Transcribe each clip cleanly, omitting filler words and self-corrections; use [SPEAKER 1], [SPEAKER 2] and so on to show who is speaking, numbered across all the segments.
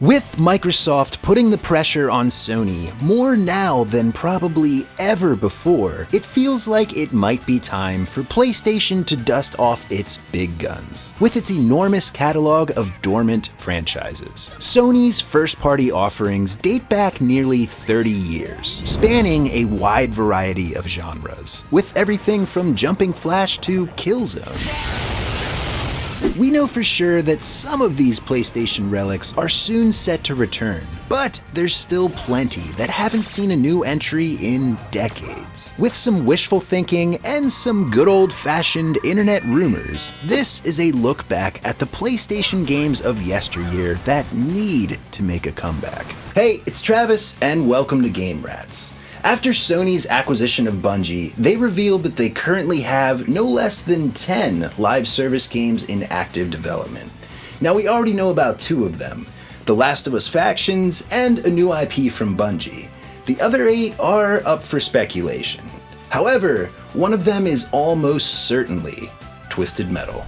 [SPEAKER 1] With Microsoft putting the pressure on Sony more now than probably ever before, it feels like it might be time for PlayStation to dust off its big guns. With its enormous catalog of dormant franchises, Sony's first-party offerings date back nearly 30 years, spanning a wide variety of genres, with everything from Jumping Flash to Killzone. We know for sure that some of these PlayStation relics are soon set to return, but there's still plenty that haven't seen a new entry in decades. With some wishful thinking and some good old-fashioned internet rumors, this is a look back at the PlayStation games of yesteryear that need to make a comeback. Hey, it's Travis, and welcome to Game Rats. After Sony's acquisition of Bungie, they revealed that they currently have no less than 10 live service games in active development. Now, we already know about 2 of them, The Last of Us Factions and a new IP from Bungie. The other 8 are up for speculation. However, one of them is almost certainly Twisted Metal.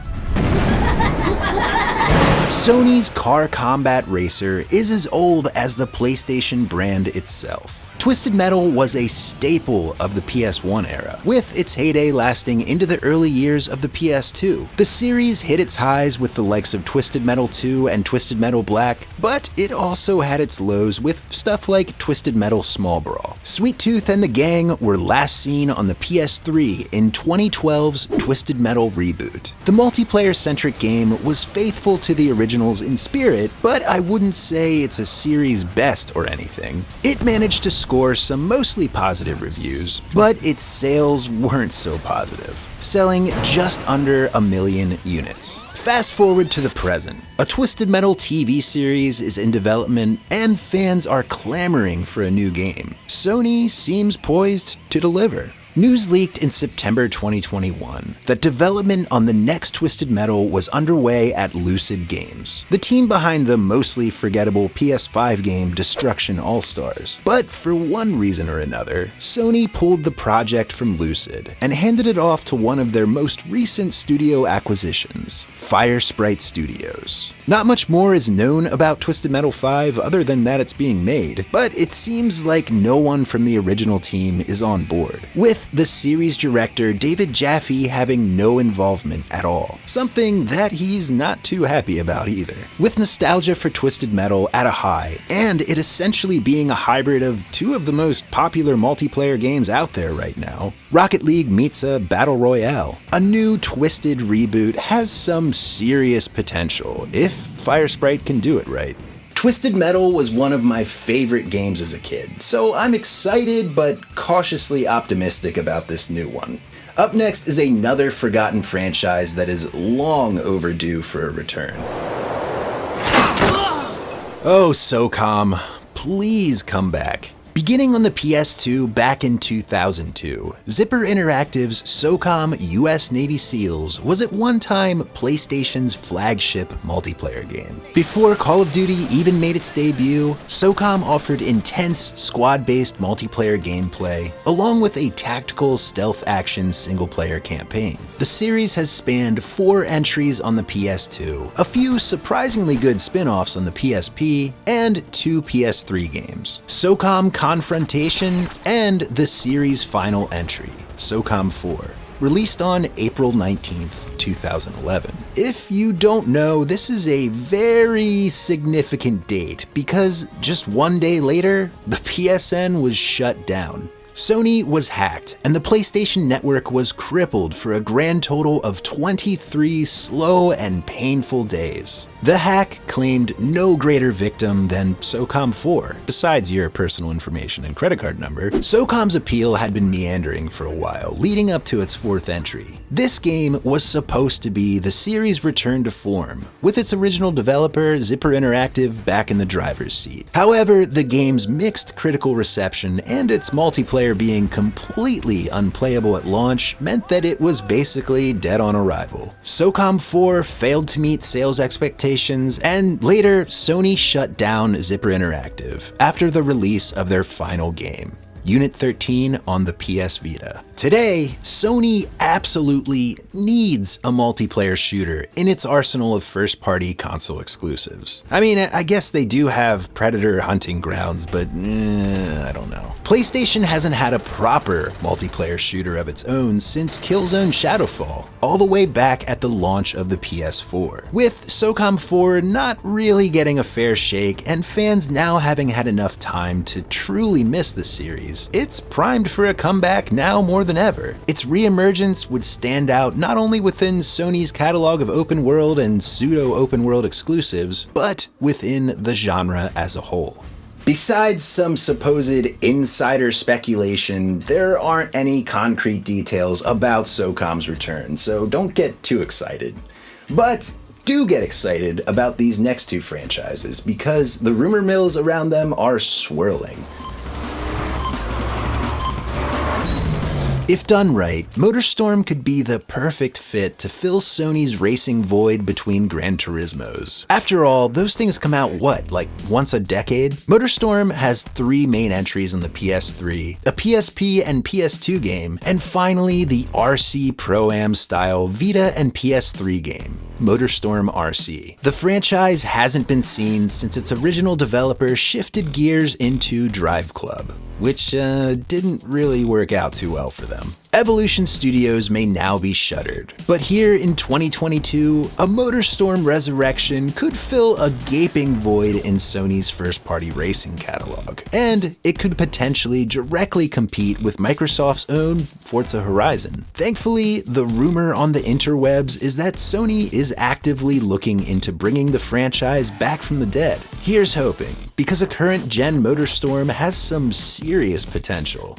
[SPEAKER 1] Sony's car combat racer is as old as the PlayStation brand itself. Twisted Metal was a staple of the PS1 era, with its heyday lasting into the early years of the PS2. The series hit its highs with the likes of Twisted Metal 2 and Twisted Metal Black, but it also had its lows with stuff like Twisted Metal Small Brawl. Sweet Tooth and the gang were last seen on the PS3 in 2012's Twisted Metal reboot. The multiplayer-centric game was faithful to the originals in spirit, but I wouldn't say it's a series best or anything. It managed to score some mostly positive reviews, but its sales weren't so positive, selling just under 1 million units. Fast forward to the present. A Twisted Metal TV series is in development, and fans are clamoring for a new game. Sony seems poised to deliver. News leaked in September 2021 that development on the next Twisted Metal was underway at Lucid Games, the team behind the mostly forgettable PS5 game Destruction All-Stars. But for one reason or another, Sony pulled the project from Lucid and handed it off to one of their most recent studio acquisitions, Firesprite Studios. Not much more is known about Twisted Metal 5 other than that it's being made, but it seems like no one from the original team is on board, with the series director David Jaffe having no involvement at all, something that he's not too happy about either. With nostalgia for Twisted Metal at a high, and it essentially being a hybrid of 2 of the most popular multiplayer games out there right now, Rocket League meets a battle royale. A new Twisted reboot has some serious potential if Firesprite can do it right. Twisted Metal was one of my favorite games as a kid, so I'm excited but cautiously optimistic about this new one. Up next is another forgotten franchise that is long overdue for a return. Oh, SOCOM, please come back. Beginning on the PS2 back in 2002, Zipper Interactive's SOCOM US Navy SEALs was at one time PlayStation's flagship multiplayer game. Before Call of Duty even made its debut, SOCOM offered intense squad-based multiplayer gameplay, along with a tactical stealth action single-player campaign. The series has spanned 4 entries on the PS2, a few surprisingly good spin-offs on the PSP, and 2 PS3 games. SOCOM Confrontation and the series' final entry, SOCOM 4, released on April 19th, 2011. If you don't know, this is a very significant date because just one day later, the PSN was shut down. Sony was hacked, and the PlayStation Network was crippled for a grand total of 23 slow and painful days. The hack claimed no greater victim than SOCOM 4, besides your personal information and credit card number. SOCOM's appeal had been meandering for a while, leading up to its 4th entry. This game was supposed to be the series' return to form, with its original developer, Zipper Interactive, back in the driver's seat. However, the game's mixed critical reception and its multiplayer being completely unplayable at launch meant that it was basically dead on arrival. SOCOM 4 failed to meet sales expectations, and later, Sony shut down Zipper Interactive after the release of their final game. Unit 13 on the PS Vita. Today, Sony absolutely needs a multiplayer shooter in its arsenal of first-party console exclusives. I mean, I guess they do have Predator Hunting Grounds, but I don't know. PlayStation hasn't had a proper multiplayer shooter of its own since Killzone Shadowfall, all the way back at the launch of the PS4. With SOCOM 4 not really getting a fair shake and fans now having had enough time to truly miss the series, it's primed for a comeback now more than ever. Its reemergence would stand out not only within Sony's catalog of open world and pseudo-open world exclusives, but within the genre as a whole. Besides some supposed insider speculation, there aren't any concrete details about SOCOM's return, so don't get too excited. But do get excited about these next two franchises, because the rumor mills around them are swirling. If done right, MotorStorm could be the perfect fit to fill Sony's racing void between Gran Turismos. After all, those things come out like once a decade? MotorStorm has 3 main entries on the PS3, a PSP and PS2 game, and finally the RC Pro-Am style Vita and PS3 game, MotorStorm RC. The franchise hasn't been seen since its original developer shifted gears into Drive Club, which didn't really work out too well for them. Evolution Studios may now be shuttered, but here in 2022, a MotorStorm resurrection could fill a gaping void in Sony's first-party racing catalog, and it could potentially directly compete with Microsoft's own Forza Horizon. Thankfully, the rumor on the interwebs is that Sony is actively looking into bringing the franchise back from the dead. Here's hoping, because a current-gen MotorStorm has some serious potential.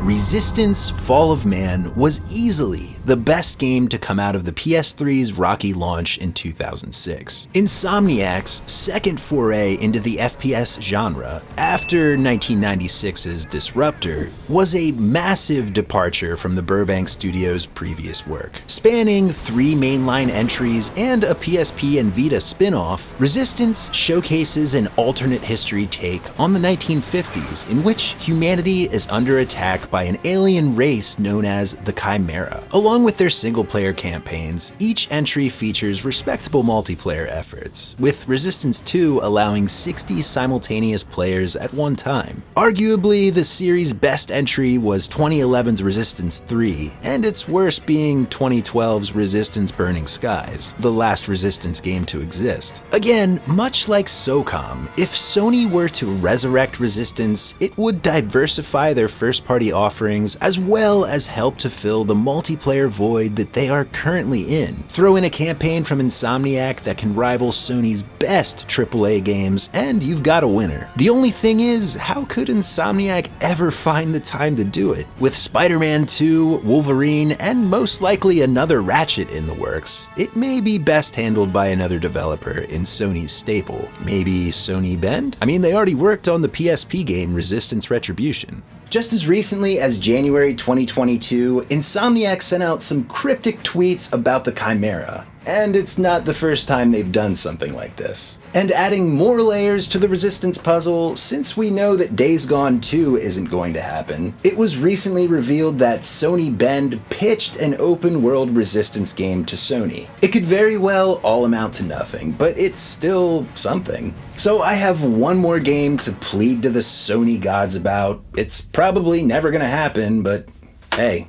[SPEAKER 1] Resistance: Fall of Man was easily the best game to come out of the PS3's rocky launch in 2006. Insomniac's second foray into the FPS genre, after 1996's Disruptor, was a massive departure from the Burbank Studios' previous work. Spanning 3 mainline entries and a PSP and Vita spin-off, Resistance showcases an alternate history take on the 1950s in which humanity is under attack by an alien race known as the Chimera. Along with their single-player campaigns, each entry features respectable multiplayer efforts, with Resistance 2 allowing 60 simultaneous players at one time. Arguably, the series' best entry was 2011's Resistance 3, and its worst being 2012's Resistance Burning Skies, the last Resistance game to exist. Again, much like SOCOM, if Sony were to resurrect Resistance, it would diversify their first-party offerings as well as help to fill the multiplayer void that they are currently in. Throw in a campaign from Insomniac that can rival Sony's best AAA games, and you've got a winner. The only thing is, how could Insomniac ever find the time to do it? With Spider-Man 2, Wolverine, and most likely another Ratchet in the works, it may be best handled by another developer in Sony's staple. Maybe Sony Bend? I mean, they already worked on the PSP game Resistance Retribution. Just as recently as January 2022, Insomniac sent out some cryptic tweets about the Chimera. And it's not the first time they've done something like this. And adding more layers to the Resistance puzzle, since we know that Days Gone 2 isn't going to happen, it was recently revealed that Sony Bend pitched an open-world Resistance game to Sony. It could very well all amount to nothing, but it's still something. So I have one more game to plead to the Sony gods about. It's probably never gonna happen, but hey,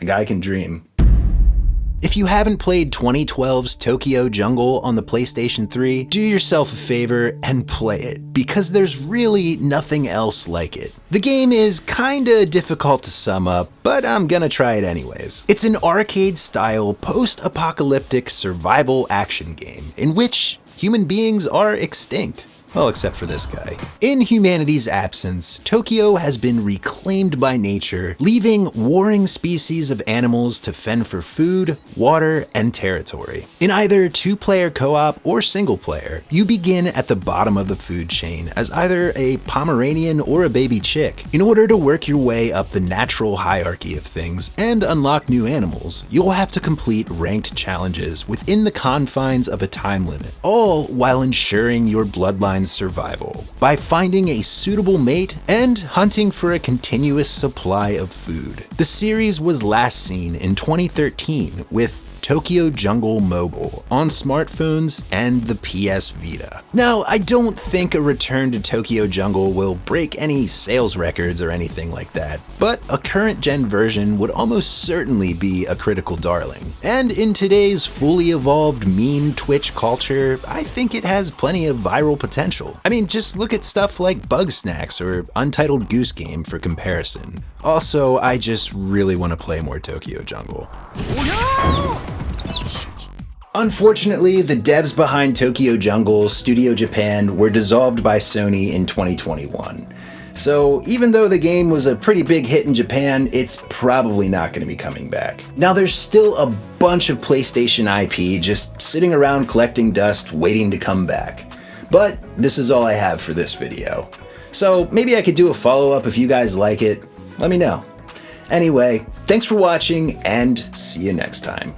[SPEAKER 1] a guy can dream. If you haven't played 2012's Tokyo Jungle on the PlayStation 3, do yourself a favor and play it, because there's really nothing else like it. The game is kinda difficult to sum up, but I'm gonna try it anyways. It's an arcade-style, post-apocalyptic survival action game, in which human beings are extinct. Well, except for this guy. In humanity's absence, Tokyo has been reclaimed by nature, leaving warring species of animals to fend for food, water, and territory. In either 2-player co-op or single-player, you begin at the bottom of the food chain as either a Pomeranian or a baby chick. In order to work your way up the natural hierarchy of things and unlock new animals, you'll have to complete ranked challenges within the confines of a time limit, all while ensuring your bloodline mankind's survival by finding a suitable mate and hunting for a continuous supply of food. The series was last seen in 2013 with Tokyo Jungle Mobile on smartphones and the PS Vita. Now, I don't think a return to Tokyo Jungle will break any sales records or anything like that, but a current gen version would almost certainly be a critical darling. And in today's fully evolved meme Twitch culture, I think it has plenty of viral potential. I mean, just look at stuff like Bug Snacks or Untitled Goose Game for comparison. Also, I just really want to play more Tokyo Jungle. Unfortunately, the devs behind Tokyo Jungle Studio Japan were dissolved by Sony in 2021. So even though the game was a pretty big hit in Japan, it's probably not going to be coming back. Now there's still a bunch of PlayStation IP just sitting around collecting dust waiting to come back. But this is all I have for this video. So maybe I could do a follow-up if you guys like it. Let me know. Anyway, thanks for watching and see you next time.